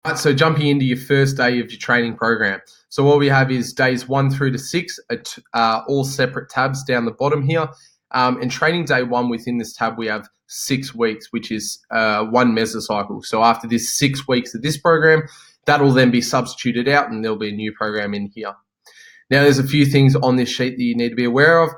Right, so jumping into your first day of your training program. So what we have is days 1 through to 6, all separate tabs down the bottom here. And training day 1 within this tab, we have 6 weeks, which is one mesocycle. So after this 6 weeks of this program, that'll then be substituted out and there'll be a new program in here. Now, there's a few things on this sheet that you need to be aware of,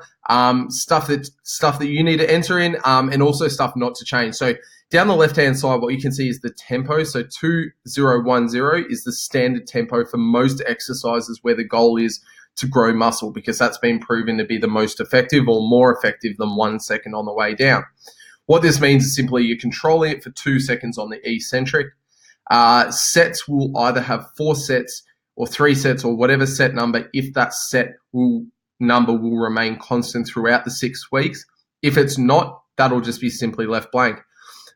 stuff that you need to enter in, and also stuff not to change. So down the left-hand side, what you can see is the tempo. So 2010 is the standard tempo for most exercises where the goal is to grow muscle, because that's been proven to be the most effective or more effective than 1 second on the way down. What this means is simply you're controlling it for 2 seconds on the eccentric. Sets will either have 4 sets or 3 sets or whatever set number, if that number will remain constant throughout the 6 weeks. If it's not, that'll just be simply left blank.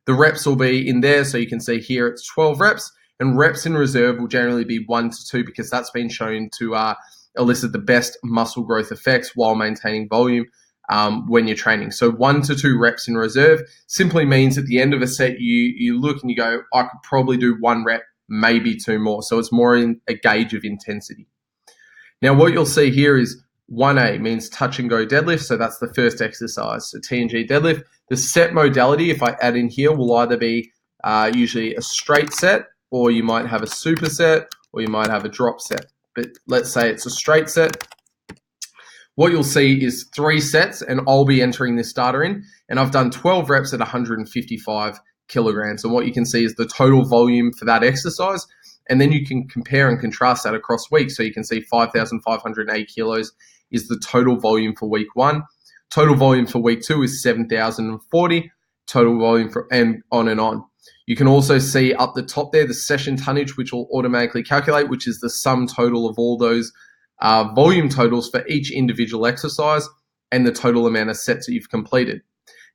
The reps will be in there, so you can see here it's 12 reps, and reps in reserve will generally be 1 to 2 because that's been shown to elicit the best muscle growth effects while maintaining volume when you're training. So 1 to 2 reps in reserve simply means at the end of a set, you look and you go, I could probably do 1 rep, maybe 2 more. So it's more in a gauge of intensity. Now, what you'll see here is 1A means touch and go deadlift. So that's the first exercise. So T&G deadlift. The set modality, if I add in here, will either be usually a straight set, or you might have a superset, or you might have a drop set. But let's say it's a straight set. What you'll see is 3 sets, and I'll be entering this data in, and I've done 12 reps at 155 kilograms. And what you can see is the total volume for that exercise. And then you can compare and contrast that across weeks. So you can see 5,508 kilos is the total volume for week 1. Total volume for week 2 is 7,040. Total volume and on. You can also see up the top there the session tonnage, which will automatically calculate, which is the sum total of all those volume totals for each individual exercise and the total amount of sets that you've completed.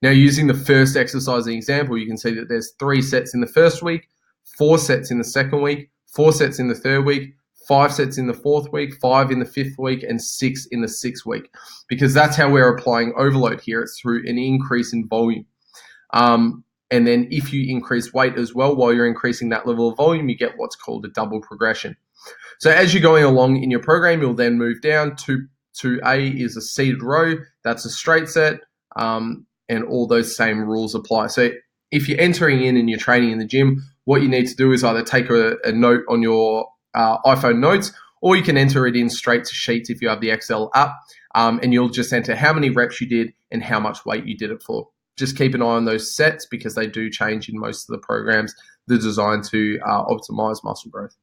Now, using the first exercise as an example, you can see that there's 3 sets in the first week, 4 sets in the second week, 4 sets in the third week, 5 sets in the fourth week, 5 in the fifth week, and 6 in the sixth week, because that's how we're applying overload here. It's through an increase in volume. And then if you increase weight as well while you're increasing that level of volume, you get what's called a double progression. So as you're going along in your program, you'll then move down to A is a seated row. That's a straight set, and all those same rules apply. So if you're entering in and you're training in the gym, what you need to do is either take a note on your iPhone notes, or you can enter it in straight to Sheets if you have the Excel app, and you'll just enter how many reps you did and how much weight you did it for. Just keep an eye on those sets because they do change in most of the programs that are designed to optimize muscle growth.